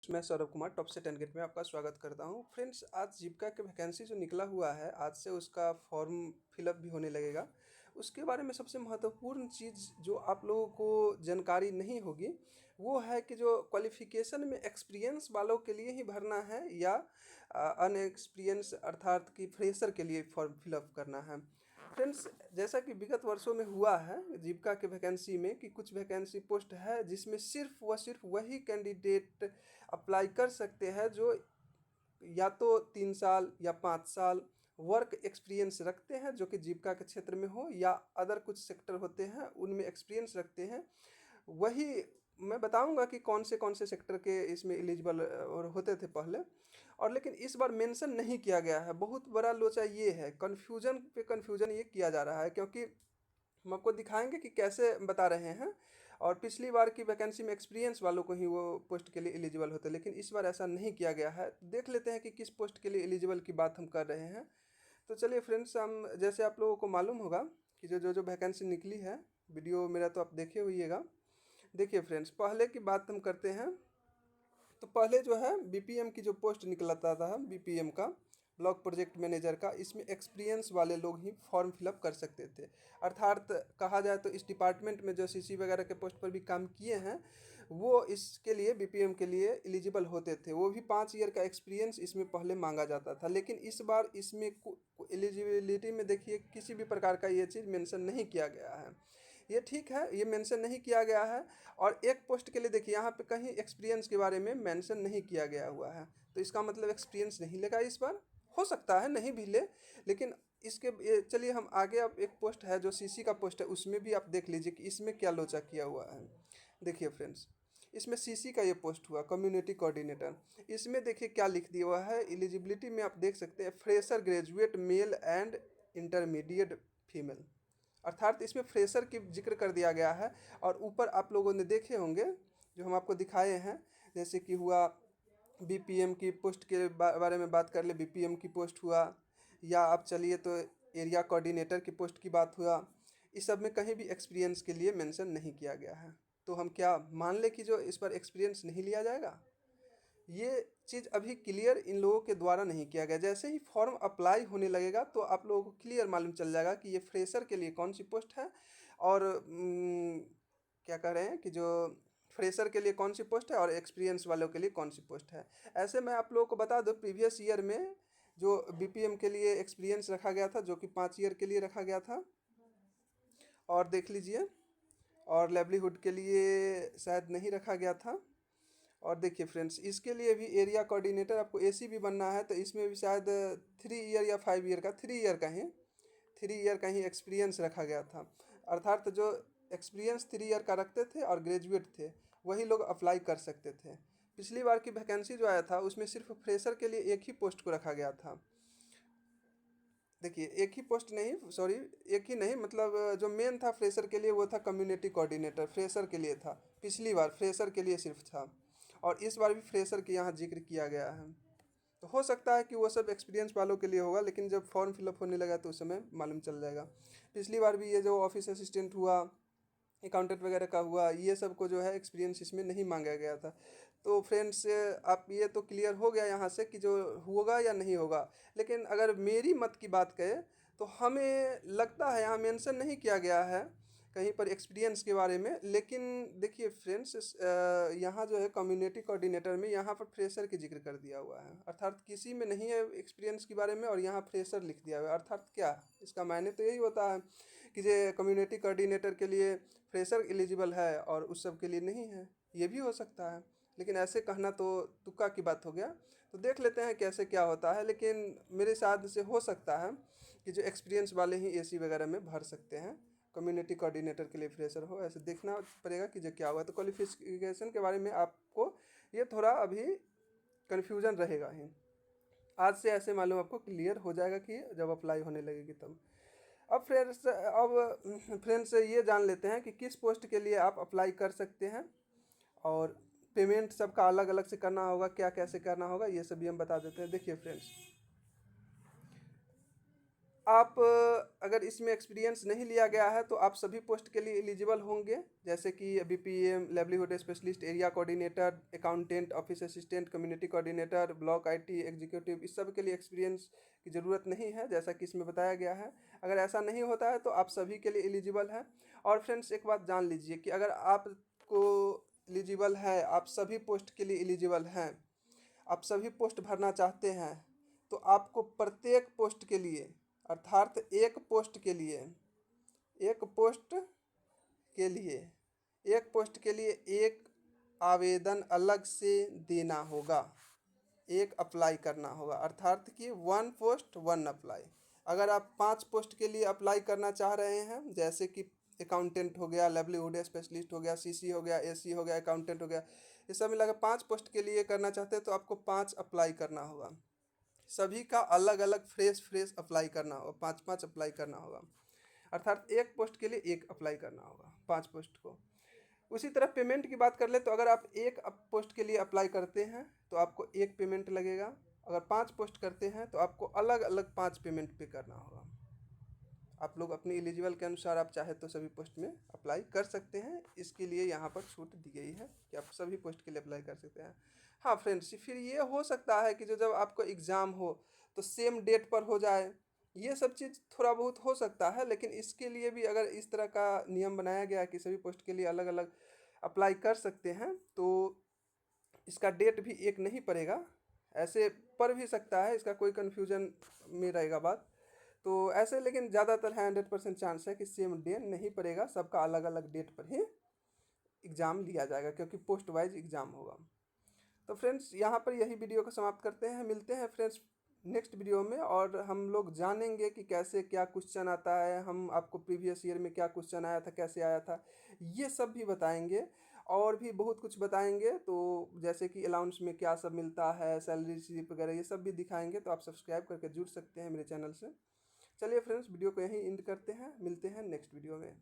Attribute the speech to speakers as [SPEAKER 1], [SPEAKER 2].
[SPEAKER 1] मैं सौरभ कुमार टॉप से 10 गेट में आपका स्वागत करता हूं। फ्रेंड्स, आज जीविका के वैकेंसी जो निकला हुआ है, आज से उसका फॉर्म फिलअप भी होने लगेगा। उसके बारे में सबसे महत्वपूर्ण चीज़ जो आप लोगों को जानकारी नहीं होगी, वो है कि जो क्वालिफ़िकेशन में एक्सपीरियंस वालों के लिए ही भरना है या अनएक्सपीरियंस अर्थात कि फ्रेशर के लिए फॉर्म फिलअप करना है। फ्रेंड्स, जैसा कि विगत वर्षों में हुआ है जीविका के वैकेंसी में कि कुछ वैकेंसी पोस्ट है जिसमें सिर्फ वही कैंडिडेट अप्लाई कर सकते हैं जो या तो 3 साल या 5 साल वर्क एक्सपीरियंस रखते हैं, जो कि जीविका के क्षेत्र में हो या अदर कुछ सेक्टर होते हैं उनमें एक्सपीरियंस रखते हैं। वही मैं बताऊंगा कि कौन से सेक्टर के इसमें एलिजिबल और होते थे पहले, और लेकिन इस बार मेंशन नहीं किया गया है। बहुत बड़ा लोचा ये है, कन्फ्यूजन पे कन्फ्यूजन ये किया जा रहा है, क्योंकि हम आपको दिखाएंगे कि कैसे बता रहे हैं। और पिछली बार की वैकेंसी में एक्सपीरियंस वालों को ही वो पोस्ट के लिए एलिजिबल होते, लेकिन इस बार ऐसा नहीं किया गया है। देख लेते हैं कि किस पोस्ट के लिए एलिजिबल की बात हम कर रहे हैं। तो चलिए फ्रेंड्स, हम जैसे आप लोगों को मालूम होगा कि जो जो जो वैकेंसी निकली है, वीडियो मेरा तो आप देखे होइएगा। देखिए फ्रेंड्स, पहले की बात हम करते हैं। तो पहले जो है बीपीएम की जो पोस्ट निकलता था, बीपीएम का ब्लॉक प्रोजेक्ट मैनेजर का, इसमें एक्सपीरियंस वाले लोग ही फॉर्म फिलअप कर सकते थे। अर्थात कहा जाए तो इस डिपार्टमेंट में जो सीसी वगैरह के पोस्ट पर भी काम किए हैं, वो इसके लिए बीपीएम के लिए एलिजिबल होते थे। वो भी 5 ईयर का एक्सपीरियंस इसमें पहले मांगा जाता था, लेकिन इस बार इसमें एलिजिबिलिटी में देखिए किसी भी प्रकार का ये चीज़ मेंशन नहीं किया गया है। ये ठीक है, ये मेंशन नहीं किया गया है। और एक पोस्ट के लिए देखिए यहाँ पे कहीं एक्सपीरियंस के बारे में मेंशन नहीं किया गया हुआ है, तो इसका मतलब एक्सपीरियंस नहीं लेगा इस बार। हो सकता है नहीं भी ले, लेकिन चलिए हम आगे। अब एक पोस्ट है जो सीसी का पोस्ट है, उसमें भी आप देख लीजिए कि इसमें क्या लोचा किया हुआ है। देखिए फ्रेंड्स, इसमें सीसी का ये पोस्ट हुआ कम्युनिटी कोऑर्डिनेटर। इसमें देखिए क्या लिख दिया हुआ है एलिजिबिलिटी में, आप देख सकते हैं, fresher graduate male and intermediate female. अर्थात इसमें फ्रेशर की जिक्र कर दिया गया है। और ऊपर आप लोगों ने देखे होंगे जो हम आपको दिखाए हैं, जैसे कि हुआ बीपीएम की पोस्ट के बारे में बात कर ले, बीपीएम की पोस्ट हुआ, या आप चलिए तो एरिया कोऑर्डिनेटर की पोस्ट की बात हुआ। इस सब में कहीं भी एक्सपीरियंस के लिए मेंशन नहीं किया गया है। तो हम क्या मान लें कि जो इस पर एक्सपीरियंस नहीं लिया जाएगा? ये चीज़ अभी क्लियर इन लोगों के द्वारा नहीं किया गया। जैसे ही फॉर्म अप्लाई होने लगेगा तो आप लोगों को क्लियर मालूम चल जाएगा कि ये फ्रेशर के लिए कौन सी पोस्ट है, और क्या कह रहे हैं कि जो फ्रेशर के लिए कौन सी पोस्ट है और एक्सपीरियंस वालों के लिए कौन सी पोस्ट है। ऐसे मैं आप लोगों को बता दूं, प्रीवियस ईयर में जो बीपीएम के लिए एक्सपीरियंस रखा गया था, जो कि 5 ईयर के लिए रखा गया था, और देख लीजिए, और लेवलीहुड के लिए शायद नहीं रखा गया था। और देखिए फ्रेंड्स, इसके लिए भी एरिया कोऑर्डिनेटर आपको एसी भी बनना है, तो इसमें भी शायद 3 ईयर या 5 ईयर का, 3 ईयर का ही, 3 ईयर का ही एक्सपीरियंस रखा गया था। अर्थात जो एक्सपीरियंस 3 ईयर का रखते थे और ग्रेजुएट थे, वही लोग अप्लाई कर सकते थे। पिछली बार की वैकेंसी जो आया था उसमें सिर्फ फ्रेशर के लिए एक ही पोस्ट को रखा गया था। देखिए, एक ही पोस्ट नहीं, सॉरी, एक ही नहीं, मतलब जो मेन था फ्रेशर के लिए वो था कम्युनिटी कोऑर्डिनेटर, फ्रेशर के लिए था। पिछली बार फ्रेशर के लिए सिर्फ था, और इस बार भी फ्रेशर के यहाँ जिक्र किया गया है। तो हो सकता है कि वो सब एक्सपीरियंस वालों के लिए होगा, लेकिन जब फॉर्म फिलअप होने लगा तो उस समय मालूम चल जाएगा। पिछली बार भी ये जो ऑफिस असिस्टेंट हुआ, अकाउंटेंट वगैरह का हुआ, ये सब को जो है एक्सपीरियंस इसमें नहीं मांगा गया था। तो फ्रेंड्स, आप ये तो क्लियर हो गया यहाँ से कि जो होगा या नहीं होगा। लेकिन अगर मेरी मत की बात करें तो हमें लगता है यहाँ मेंशन नहीं किया गया है कहीं पर एक्सपीरियंस के बारे में। लेकिन देखिए फ्रेंड्स, यहाँ जो है कम्युनिटी कोऑर्डिनेटर में यहाँ पर फ्रेशर की जिक्र कर दिया हुआ है, अर्थात किसी में नहीं है एक्सपीरियंस के बारे में, और यहाँ फ्रेशर लिख दिया हुआ है। अर्थात क्या, इसका मायने तो यही होता है कि जो कम्युनिटी कोऑर्डिनेटर के लिए फ्रेशर एलिजिबल है और उस सब के लिए नहीं है। ये भी हो सकता है, लेकिन ऐसे कहना तो तुक्का की बात हो गया। तो देख लेते हैं कैसे क्या होता है, लेकिन मेरे साथ से हो सकता है कि जो एक्सपीरियंस वाले ही एसी वगैरह में भर सकते हैं। कम्युनिटी कोऑर्डिनेटर के लिए फ्रेशर हो, ऐसे देखना पड़ेगा कि जो क्या हुआ। तो क्वालिफिकेशन के बारे में आपको ये थोड़ा अभी कन्फ्यूजन रहेगा ही। आज से ऐसे मालूम आपको क्लियर हो जाएगा कि जब अप्लाई होने लगेगी तब। अब फ्रेंड्स ये जान लेते हैं कि किस पोस्ट के लिए आप अप्लाई कर सकते हैं, और पेमेंट सबका अलग अलग से करना होगा, क्या कैसे करना होगा, ये सभी हम बता देते हैं। देखिए फ्रेंड्स, आप अगर इसमें एक्सपीरियंस नहीं लिया गया है तो आप सभी पोस्ट के लिए एलिजिबल होंगे, जैसे कि BPM, livelihood specialist, area coordinator, accountant, office assistant, community coordinator, block IT executive. इस सब के लिए एक्सपीरियंस की ज़रूरत नहीं है, जैसा कि इसमें बताया गया है। अगर ऐसा नहीं होता है तो आप सभी के लिए एलिजिबल है। और फ्रेंड्स एक बात जान लीजिए कि अगर आपको एलिजिबल है, आप सभी पोस्ट के लिए एलिजिबल हैं, आप सभी पोस्ट भरना चाहते हैं, तो आपको प्रत्येक पोस्ट के लिए, अर्थात एक पोस्ट के लिए एक पोस्ट के लिए एक आवेदन अलग से देना होगा, एक अप्लाई करना होगा, अर्थात कि 1 पोस्ट 1 अप्लाई। अगर आप 5 पोस्ट के लिए अप्लाई करना चाह रहे हैं, जैसे कि अकाउंटेंट हो गया, लाइवलीहुड स्पेशलिस्ट हो गया, सीसी हो गया, एसी हो गया, अकाउंटेंट हो गया, ये सब मिलाकर 5 पोस्ट के लिए करना चाहते हैं तो आपको 5 अप्लाई करना होगा। सभी का अलग अलग फ्रेश फ्रेश अप्लाई करना होगा, 5 5 अप्लाई करना होगा, अर्थात एक पोस्ट के लिए एक अप्लाई करना होगा 5 पोस्ट को। उसी तरह पेमेंट की बात कर ले तो अगर आप एक पोस्ट के लिए अप्लाई करते हैं तो आपको एक पेमेंट लगेगा, अगर 5 पोस्ट करते हैं तो आपको अलग अलग 5 पेमेंट पे करना होगा। आप लोग अपनी एलिजिबल के अनुसार आप चाहे तो सभी पोस्ट में अप्लाई कर सकते हैं, इसके लिए यहाँ पर छूट दी गई है कि आप सभी पोस्ट के लिए अप्लाई कर सकते हैं। हाँ फ्रेंड्स, फिर ये हो सकता है कि जो जब आपको एग्ज़ाम हो तो सेम डेट पर हो जाए, ये सब चीज़ थोड़ा बहुत हो सकता है, लेकिन इसके लिए भी अगर इस तरह का नियम बनाया गया कि सभी पोस्ट के लिए अलग अलग अप्लाई कर सकते हैं तो इसका डेट भी एक नहीं पड़ेगा। ऐसे पड़ भी सकता है, इसका कोई कन्फ्यूजन में रहेगा बात, तो ऐसे लेकिन ज़्यादातर है 100% चांस है कि सेम डे नहीं पड़ेगा, सबका अलग अलग डेट पर ही एग्ज़ाम लिया जाएगा, क्योंकि पोस्ट वाइज एग्ज़ाम होगा। तो फ्रेंड्स यहाँ पर यही वीडियो को समाप्त करते हैं, मिलते हैं फ्रेंड्स नेक्स्ट वीडियो में, और हम लोग जानेंगे कि कैसे क्या क्वेश्चन आता है, हम आपको प्रीवियस ईयर में क्या क्वेश्चन आया था, कैसे आया था, ये सब भी बताएंगे। और भी बहुत कुछ बताएंगे, तो जैसे कि अलाउंस में क्या सब मिलता है, सैलरी स्लिप वगैरह, ये सब भी दिखाएंगे, तो आप सब्सक्राइब करके जुड़ सकते हैं मेरे चैनल से। चलिए फ्रेंड्स, वीडियो को यहीं एंड करते हैं, मिलते हैं नेक्स्ट वीडियो में।